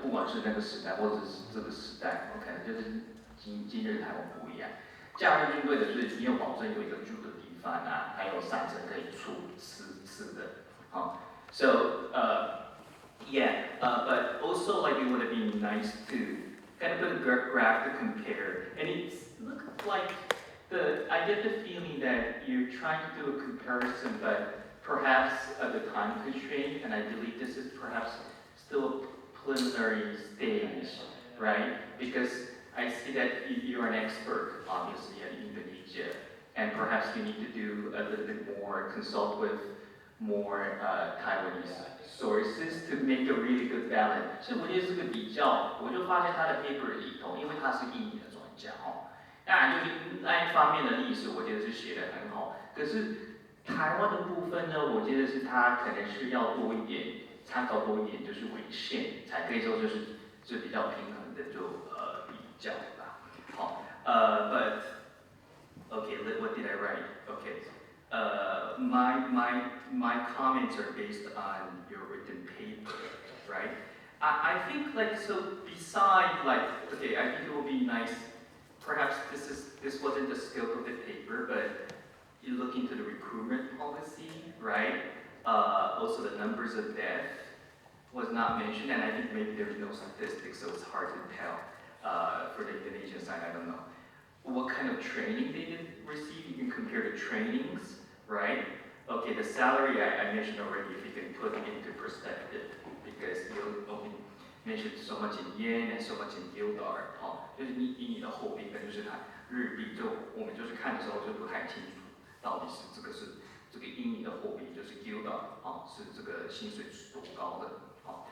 不管是那个时代或者是这个时代，可能就是今日台湾不一样。假日军队的是你有保证有一个住的地方啊，还有山城可以吃的，好 ，so yeah, but also like it would have been nice to kind of put a graph to compare, and it looked like I get the feeling that you're trying to do a comparison, but perhaps at the time constraint, and I believe this is perhaps still a preliminary stage, right? Because I see that you're an expert, obviously, in Indonesia, and perhaps you need to do a little bit more, consult with more Taiwanese sources to make a really good balance. 所以我觉得这个比较，我就发现他的 paper 里头，因为他是印尼的专家哦，当然就是那一方面的历史，我觉得是写得很好。可是台湾的部分呢，我觉得是他可能是要多一点参考多一点，就是文献才可以说是比较平衡的比较吧。好，but okay, what did I write? Okay. My comments are based on your written paper, right? I think like so. Besides like, okay, I think it would be nice. Perhaps this wasn't the scope of the paper, but you look into the recruitment policy, right? Also, the numbers of death was not mentioned, and I think maybe there's no statistics, so it's hard to tell for the Indonesian side. I don't know. What kind of training they did receive? You can compare the trainings, right? Okay, the salary I mentioned already, if you can put it into perspective, because you only mentioned so much in yen and so much in guildar. 就是以你的货币跟就是它日币，我们就是看的时候就不太清楚，到底是这个印尼的货币就是 guildar 是这个薪水是多高的，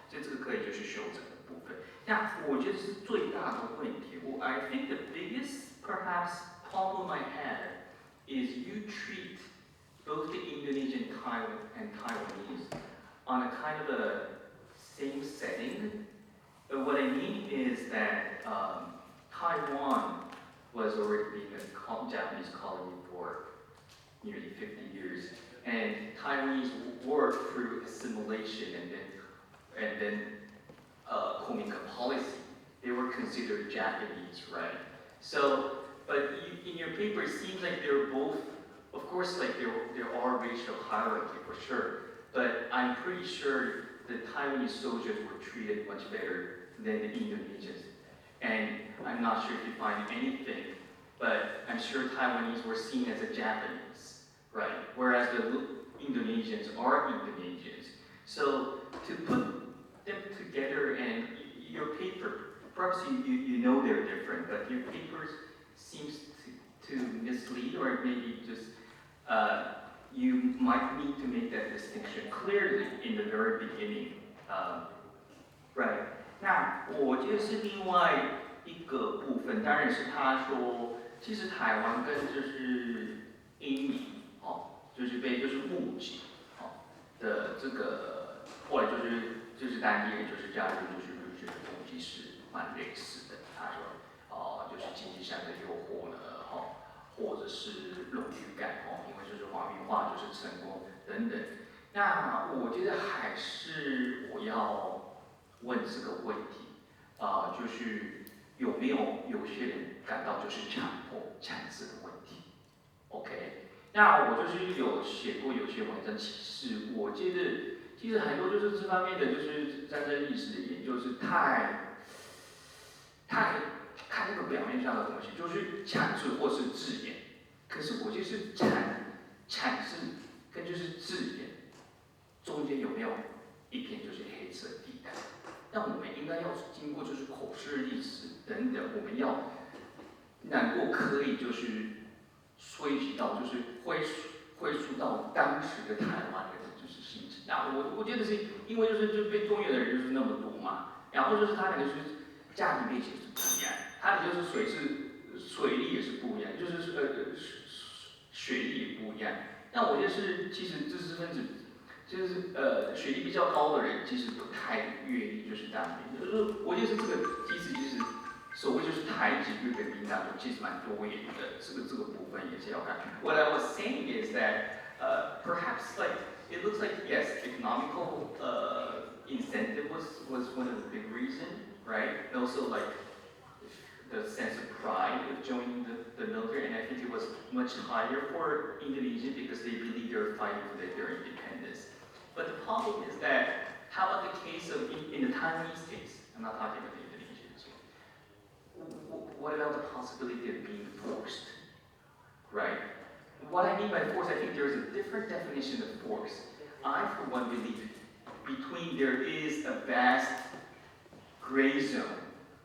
所以这个可以就是修整的部分。那我觉得是最大的问题。I think the biggest perhaps problem I had is you treat both the Indonesian and Taiwanese on a kind of a same setting. But what I mean is that Taiwan was already being a Japanese colony for nearly 50 years, and Taiwanese worked through assimilation and then Kominka policy. They were considered Japanese, right? So, but in your paper, it seems like they're both, of course, like there are racial hierarchy for sure, but I'm pretty sure the Taiwanese soldiers were treated much better than the Indonesians. And I'm not sure if you find anything, but I'm sure Taiwanese were seen as a Japanese, right? Whereas the Indonesians are Indonesians. So to put them together, and your paper, perhaps you know they're different, but your paper seems to mislead, or maybe just you might need to make that distinction clearly in the very beginning, right? 那我觉得是另外一个部分，当然是他说，其实台湾跟就是印尼就是被募集的这个，后来就是当地人就是加入就是觉得东西是蛮类似的。他说就是经济上的诱惑呢，或者是荣誉感因为就是皇民化就是成功等等。那我觉得还是我要问这个问题就是有没有些人感到就是强制的问题 ？OK， 那我就是有写过有些文章，其实我觉得其实很多就是这方面的就是战争历史的研究是太看那个表面上的东西，就是强制或是字眼，可是我就是阐释跟就是字眼中间有没有一片就是黑色地带？那我们应该要经过就是口述历史等等，我们要能够可以就是溯及到就是回溯到当时的台湾的就是心情。那我觉得是因为就是被动员的人就是那么多嘛，然后就是他们就是家庭背景是不一样，他的就是水利也是不一样，就是学历也不一样。那我觉得是其实知识分子。就是学历比较高的人，其实不太愿意就是当兵。就是我觉得是这个其实所谓就是台籍日本兵当中，其实蛮多元的。这个部分也是要看。What I was saying is that perhaps like it looks like yes, economical incentive was one of the big reasons. right? And also like the sense of pride of joining the military, and I think it was much higher for Indonesians because they believe they're fighting for their independence. But the problem is that, how about the case of, in the Taiwanese case, I'm not talking about the Indonesians, what about the possibility of being forced, right? What I mean by force, I think there's a different definition of force. I, for one, believe there is a vast gray zone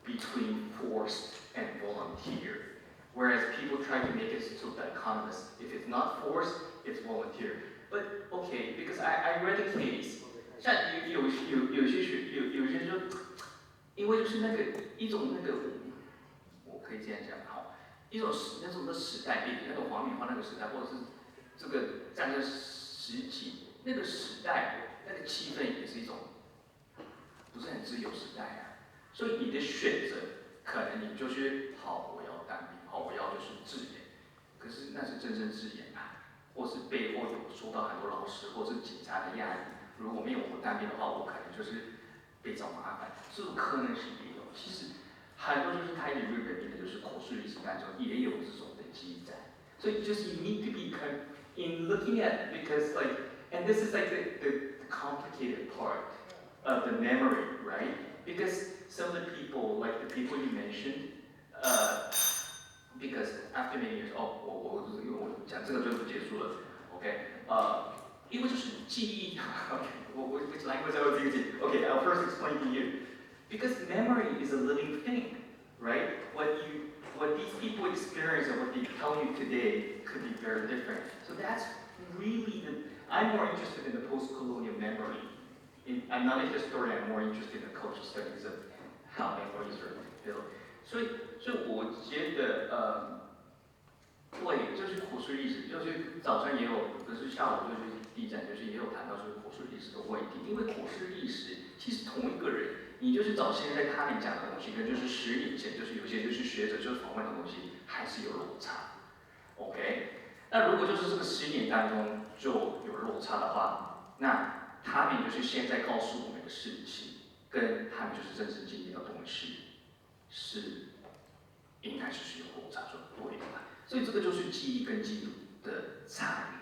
between forced and volunteer, whereas people try to make it so dichotomous. If it's not forced, it's volunteer. But okay, because I read a case， 像有些说，因为就是一种我可以这样讲好，一种那种的时代背景，那种黄米花那个时代，或者是这个战争时期那个时代，那个气氛也是一种不是很自由时代啊。所以你的选择，可能你就是好，我要当兵，好，我要就是自演，可是那是真正自演啊，或是背后有受到很多老师或是警察的压力。如果没有我当兵的话，我可能就是被找麻烦，这种可能性也有。其实很多就是台语日本民的，就是口述历史当中也有这种的记载。所以就是 you need to be in looking at because like and this is like the complicated part of the memory, right? Because some of the people, like the people you mentioned, because after many years, 我讲这个就不结束了 ，OK？ 因为就是记忆 ，which language I was using? Okay, I'll first explain to you. Because memory is a living thing, right? What these people experience and what they tell you today could be very different. So that's really I'm more interested in the post-colonial memory. I'm not a historian, I'm more interested in the cultural studies of how memories are built. 所以我觉得对，就是口述历史，就是早上也有，可是下午就是地震，就是也有谈到就是口述历史的问题。因为口述历史其实同一个人，你就是找现在他们讲的东西，跟就是10年前，就是有些就是学者就是访问的东西，还是有落差。OK， 那如果就是这个10年当中就有落差的话，那他们就是现在告诉我们的事情，跟他们就是真实经历的东西，是应该是有落差，就对的。所以这个就是记忆跟记录的差异。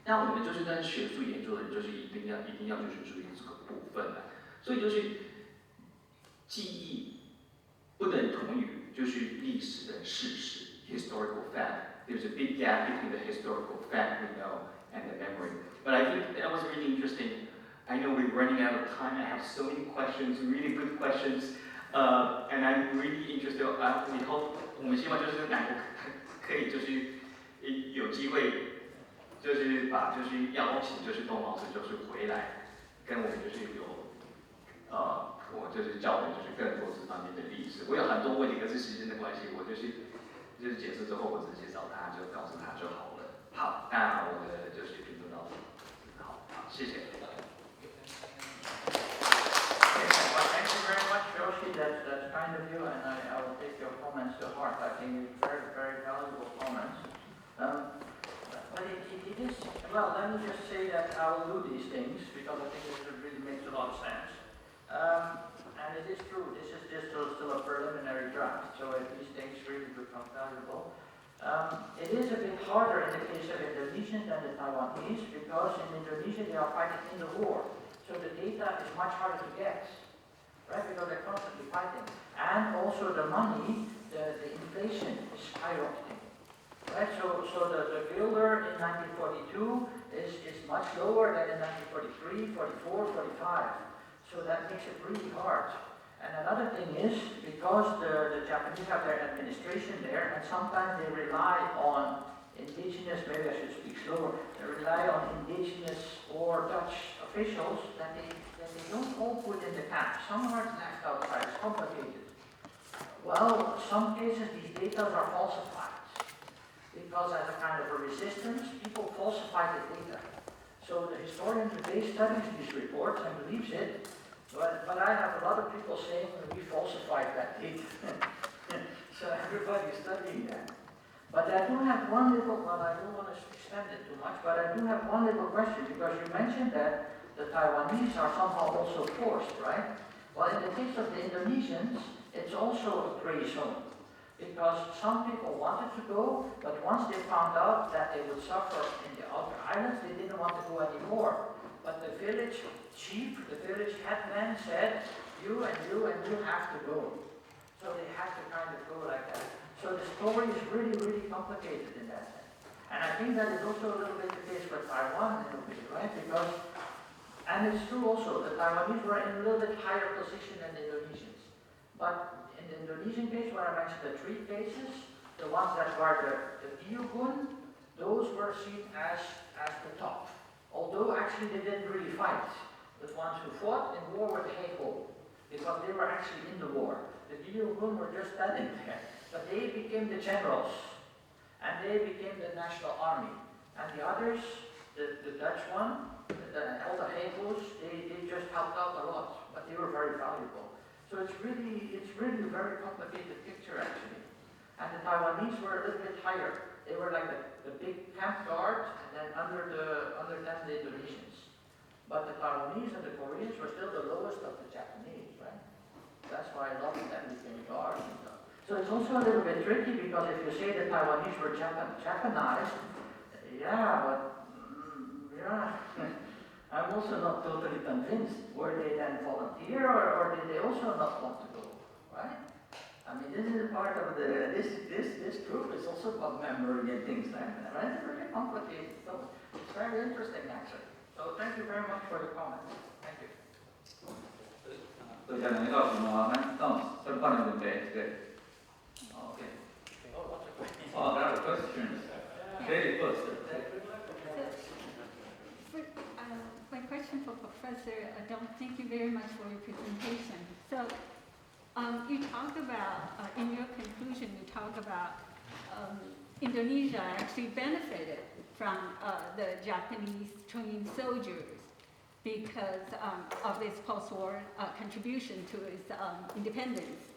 那我们就是跟学术研究的人，就是一定要就是注意这个部分的。所以就是记忆不等同于就是历史的事实 （historical fact）。There's a big gap between the historical fact we know and the memory. But I think that was really interesting. I know we're running out of time. I have so many questions, really good questions, and I'm really interested. We hope 我们希望就是可以就是有机会，就是把就是邀请就是董老师就是回来，跟我们就是我就是教我们就是更多这方面的历史。我有很多问题，可是时间的关系，我就是解释之后，我直接找他，就告诉他就好了。好，那我的就是评论到这里。好，谢谢。Thank you very much, Yoshi. That's kind of you, and I will take your comments to heart. I think it's very, very valuable comments. But it is, well, let me just say that I will do these things because I think it really makes a lot of sense. And it is true, this is just still a preliminary draft, so if these things really become valuable. It is a bit harder in the case of Indonesians than the Taiwanese because in Indonesia they are fighting in the war. So the data is much harder to get, right? Because they're constantly fighting. And also the money, the inflation is skyrocketing, right? So the guilder in 1942 is much lower than in 1943, 44, 45. So that makes it really hard. And another thing is, because the Japanese have their administration there, and sometimes they rely on indigenous, maybe I should speak slower, they rely on indigenous or Dutch officials that they don't all put in the camp. Some are left outside, it's complicated. Well, some cases these data are falsified. Because as a kind of a resistance, people falsify the data. So the historian today studies these reports and believes it, but I have a lot of people saying we falsified that data. So everybody's studying that. But I do have one little, well, I don't want to extend it too much, but I do have one little question, because you mentioned that the Taiwanese are somehow also forced, right? Well, in the case of the Indonesians, it's also a gray zone. Because some people wanted to go, but once they found out that they would suffer in the outer islands, they didn't want to go anymore. But the village chief, the village headman said, you and you and you have to go. So they had to kind of go like that. So the story is really, really complicated in that sense. And I think that is also a little bit the case for Taiwan, in a way, right? Because, and it's true also, the Taiwanese were in a little bit higher position than the Indonesians. But in the Indonesian case, when I mentioned the three cases, the ones that were the Biogun, those were seen as the top. Although actually they didn't really fight. The ones who fought in war were the Heiho, because they were actually in the war. The Biogun were just standing there. But they became the generals, and they became the national army. And the others, the Dutch one, all the Heihos, they just helped out a lot, but they were very valuable. So it's really a very complicated picture actually. And the Taiwanese were a little bit higher. They were like the big camp guard, and then under them the Indonesians. But the Taiwanese and the Koreans were still the lowest of the Japanese, right? That's why a lot of them became guards and stuff. So it's also a little bit tricky because if you say the Taiwanese were Japanized, yeah, but yeah. I'm also not totally convinced. Were they then volunteer or did they also not want to go, right? I mean, this is part of this group is also about memory and things like that, right? It's very complicated. So it's very interesting actually. So thank you very much for the comments. Thank you. 多谢两位教授啊，那这半个问题，对。Okay. Oh, what's the question? Oh, there are questions. Lady first. My question for Professor Dhont, thank you very much for your presentation. So you talk about, in your conclusion, you talk about Indonesia actually benefited from the Japanese trained soldiers because of its post-war contribution to its independence.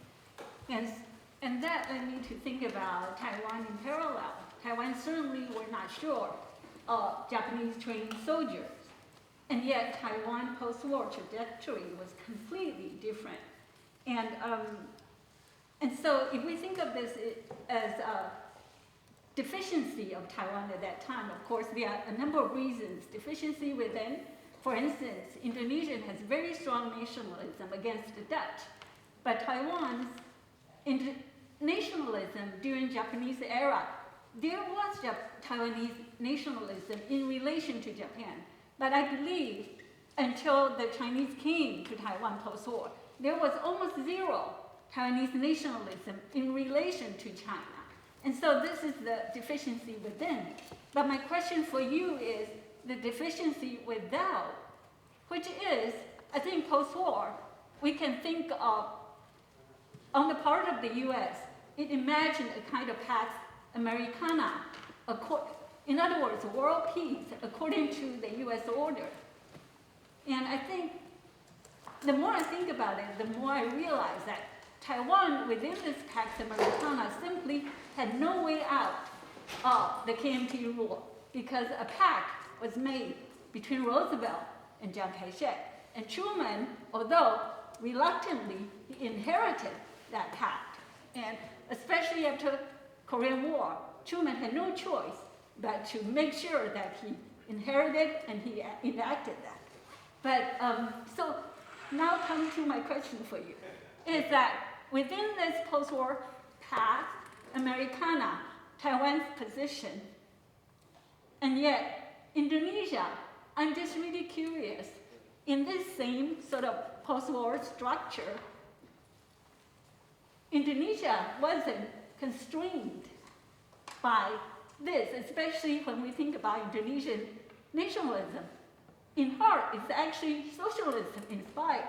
And that led me to think about Taiwan in parallel. Taiwan certainly were not sure of Japanese trained soldiers. And yet, Taiwan post-war trajectory was completely different. And so if we think of this as a deficiency of Taiwan at that time, of course, there are a number of reasons. Deficiency within, for instance, Indonesia has very strong nationalism against the Dutch. But Taiwan's nationalism during Japanese era, there was Taiwanese nationalism in relation to Japan. But I believe until the Chinese came to Taiwan post-war, there was almost zero Taiwanese nationalism in relation to China. And so this is the deficiency within. But my question for you is the deficiency without, which is, I think post-war, we can think of, on the part of the US, it imagined a kind of Pax Americana, in other words, world peace according to the US order. And I think the more I think about it, the more I realize that Taiwan within this Pax Americana simply had no way out of the KMT rule because a pact was made between Roosevelt and Chiang Kai-shek. And Truman, although reluctantly, he inherited that pact. And especially after Korean War, Truman had no choice but to make sure that he inherited and he enacted that. But so now come to my question for you, is that within this post-war Pax Americana, Taiwan's position, and yet Indonesia, I'm just really curious, in this same sort of post-war structure, Indonesia wasn't constrained by this, especially when we think about Indonesian nationalism. In heart, it's actually socialism inspired.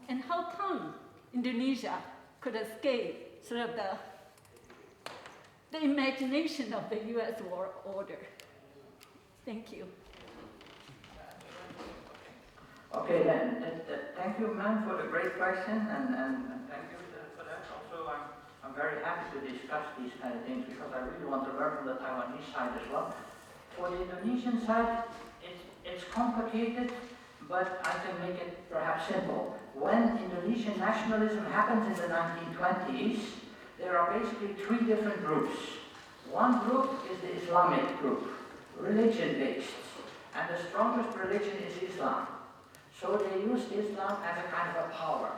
And how come Indonesia could escape sort of the imagination of the US war order? Thank you. Okay, then, thank you, ma'am, for the great question, and thank you for that. Also, I'm very happy to discuss these kind of things because I really want to learn from the Taiwanese side as well. For the Indonesian side, it's complicated, but I can make it perhaps simple. when Indonesian nationalism happens in the 1920s, there are basically three different groups. One group is the Islamic group, religion-based, and the strongest religion is Islam. So they use Islam as a kind of a power.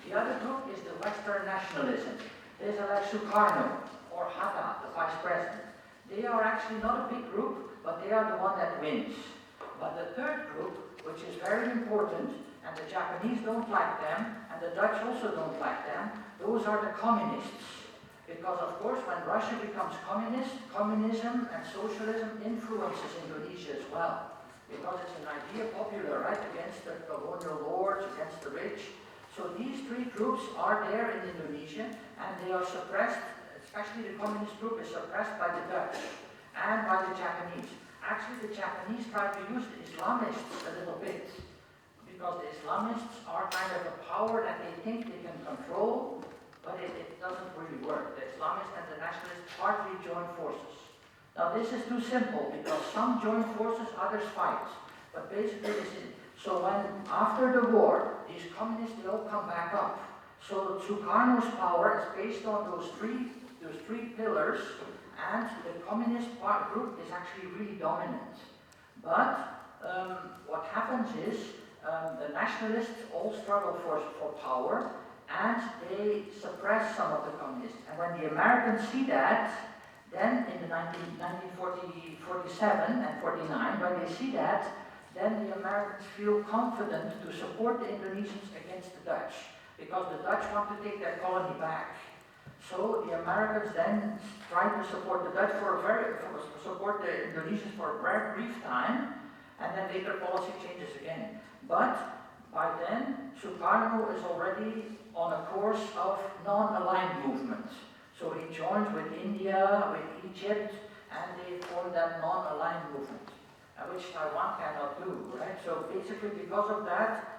The other group is the Western nationalism. There's like Sukarno or Hatta, the vice president. They are actually not a big group, but they are the one that wins. But the third group, which is very important, and the Japanese don't like them, and the Dutch also don't like them, those are the communists. Because of course, when Russia becomes communist, communism and socialism influences Indonesia as well. Because it's an idea popular, right, against the colonial lords, against the rich. So these three groups are there in Indonesia, and they are suppressed, especially the communist group is suppressed by the Dutch and by the Japanese. Actually, the Japanese try to use the Islamists a little bit, because the Islamists are kind of a power that they think they can control, but it doesn't really work. The Islamists and the nationalists partly join forces. Now this is too simple, because some join forces, others fight. But basically this is, so when, after the war, these communists, they all come back up. So Sukarno's power is based on those three pillars, and the communist group is actually really dominant. But what happens is, the nationalists all struggle for power, and they suppress some of the communists. And when the Americans see that, then in the 1947 and 49, when they see that, then the Americans feel confident to support the Indonesians against the Dutch, because the Dutch want to take their colony back. So the Americans then try to support the Dutch support the Indonesians for a very brief time, and then later policy changes again. But by then, Sukarno is already on a course of non-aligned movement. So he joins with India, with Egypt, and they form that non-aligned movement, which Taiwan cannot do, right? So basically because of that,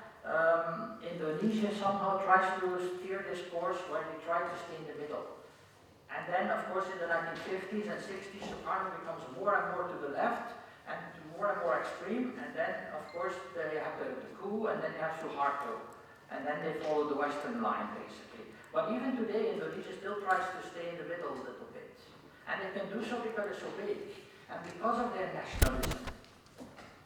Indonesia somehow tries to steer this course where they try to stay in the middle. And then, of course, in the 1950s and 60s, Sukarno becomes more and more to the left, and more and more extreme, and then, of course, they have the coup, and then they have Suharto. And then they follow the Western line, basically. But even today, Indonesia still tries to stay in the middle a little bit. And they can do so because it's so big, and because of their nationalism.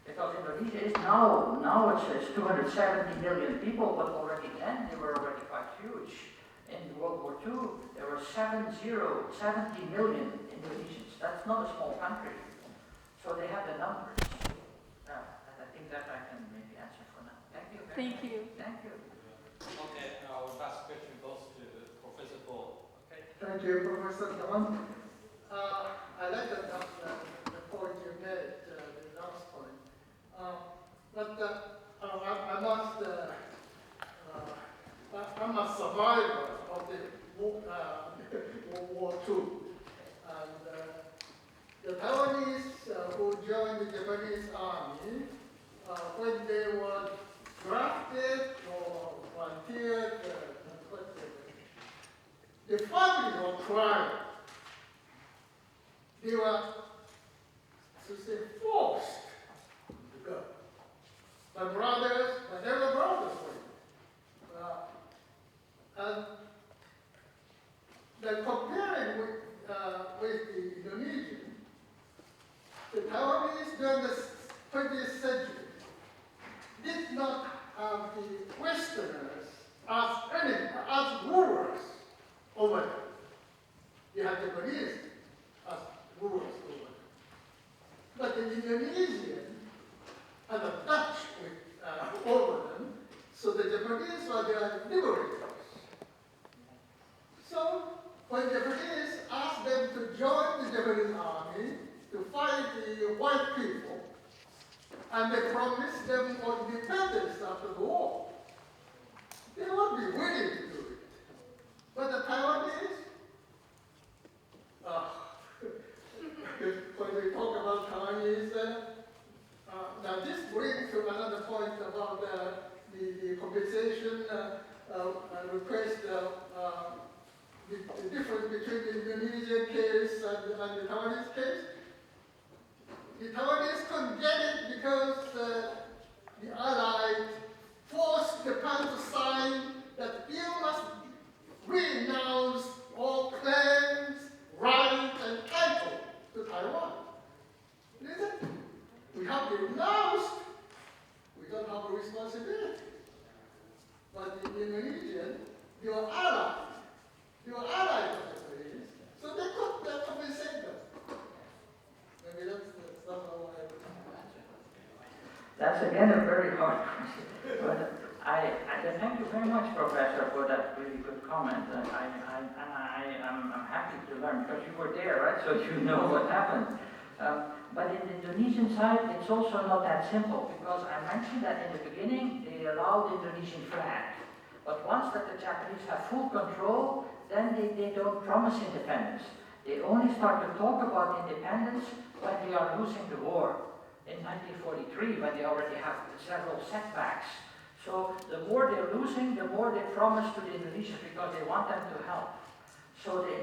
Because Indonesia is now it's 270 million people, but already then they were already quite huge. In World War II, there were 70 million Indonesians. That's not a small country. So they have the numbers. And I think that I can maybe answer for now. Thank you. Thank you. Thank you. Okay, our last question goes to Professor Ball. Okay. Thank you, Professor Dhont. I like the point you made, the last point. I'm a survivor of the World War II. And the Taiwanese who joined the Japanese army, when they were drafted or volunteered, the family were crying. They were, to say, forced to go. My brothers, my elder brothers were. And then comparing with the Indonesian, the Taiwanese during the 20th century did not have the Westerners as rulers over them. They had Japanese as rulers over them. But the Indonesian had the Dutch over them, so the Japanese were their liberators. So when Japanese asked them to join the Japanese army to fight the white people, and they promised them independence after the war, they would be willing to do it. But the Taiwanese, when we talk about Taiwanese, now this brings to another point about the compensation request, the difference between the Indonesian case and the Taiwanese case. The Taiwanese couldn't get it because the Allies forced Japan to sign that's again a very hard question. But I thank you very much, Professor, for that really good comment. And I'm happy to learn because you were there, right? So you know what happened. But in the Indonesian side, it's also not that simple because I mentioned that in the beginning they allowed the Indonesian flag. But once that the Japanese have full control, then they don't promise independence. They only start to talk about independence when they are losing the war. In 1943, when they already have several setbacks. So the more they're losing, the more they promise to the Indonesians because they want them to help.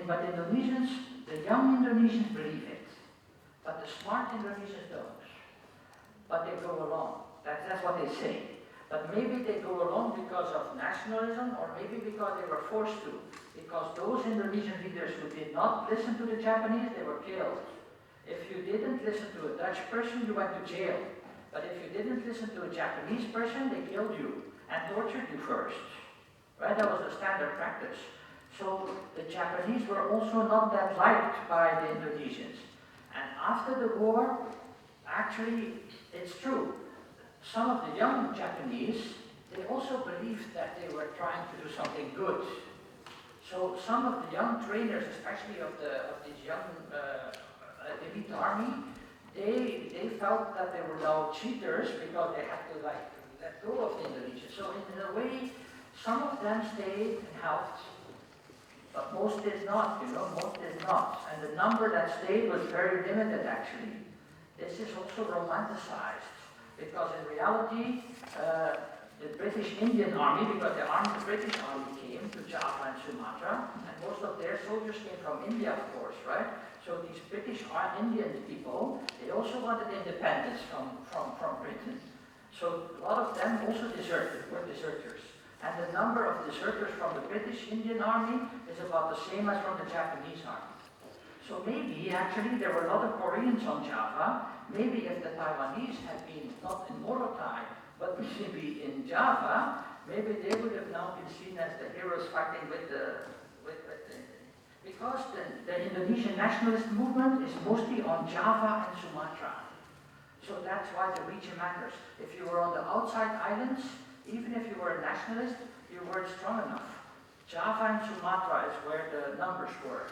But Indonesians, the young Indonesians believe it. But the smart Indonesians don't. But they go along. That's what they say. But maybe they go along because of nationalism or maybe because they were forced to. Because those Indonesian leaders who did not listen to the Japanese, they were killed. If you didn't listen to a Dutch person, you went to jail. But if you didn't listen to a Japanese person, they killed you and tortured you first. Right? That was the standard practice. So the Japanese were also not that liked by the Indonesians. And after the war, actually, it's true. Some of the young Japanese, they also believed that they were trying to do something good. So some of the young trainers, especially of these young elite army, they felt that they were now cheaters because they had to let go of the Indonesians. So in a way, some of them stayed and helped, but most did not, most did not. And the number that stayed was very limited actually. This is also romanticized because in reality, the British Indian Army, because the British Army came to Java and Sumatra, and most of their soldiers came from India, of course, right? So these British Indian people, they also wanted independence from Britain. So a lot of them also were deserters. And the number of deserters from the British Indian Army is about the same as from the Japanese Army. So maybe, actually, there were a lot of Koreans on Java. Maybe if the Taiwanese had been not in Morotai, but maybe in Java, maybe they would have now been seen as the heroes fighting with the because the Indonesian nationalist movement is mostly on Java and Sumatra. So that's why the region matters. If you were on the outside islands, even if you were a nationalist, you weren't strong enough. Java and Sumatra is where the numbers were.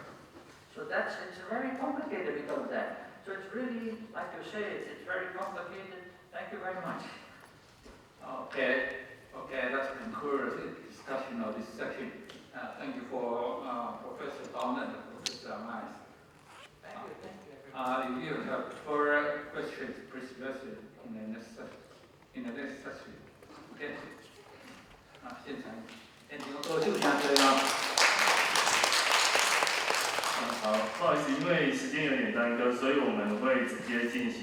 So it's very complicated because of that. So it's really, like you say, it's very complicated. Thank you very much. Okay, that's an encouraging discussion of this section. Thank you for Professor Dhont and Professor Mais. Thank you. If you have further questions, please raise it in the next session. Okay. 现场ending就先这样。好，不好意思，因为时间有点耽搁，所以我们会直接进行。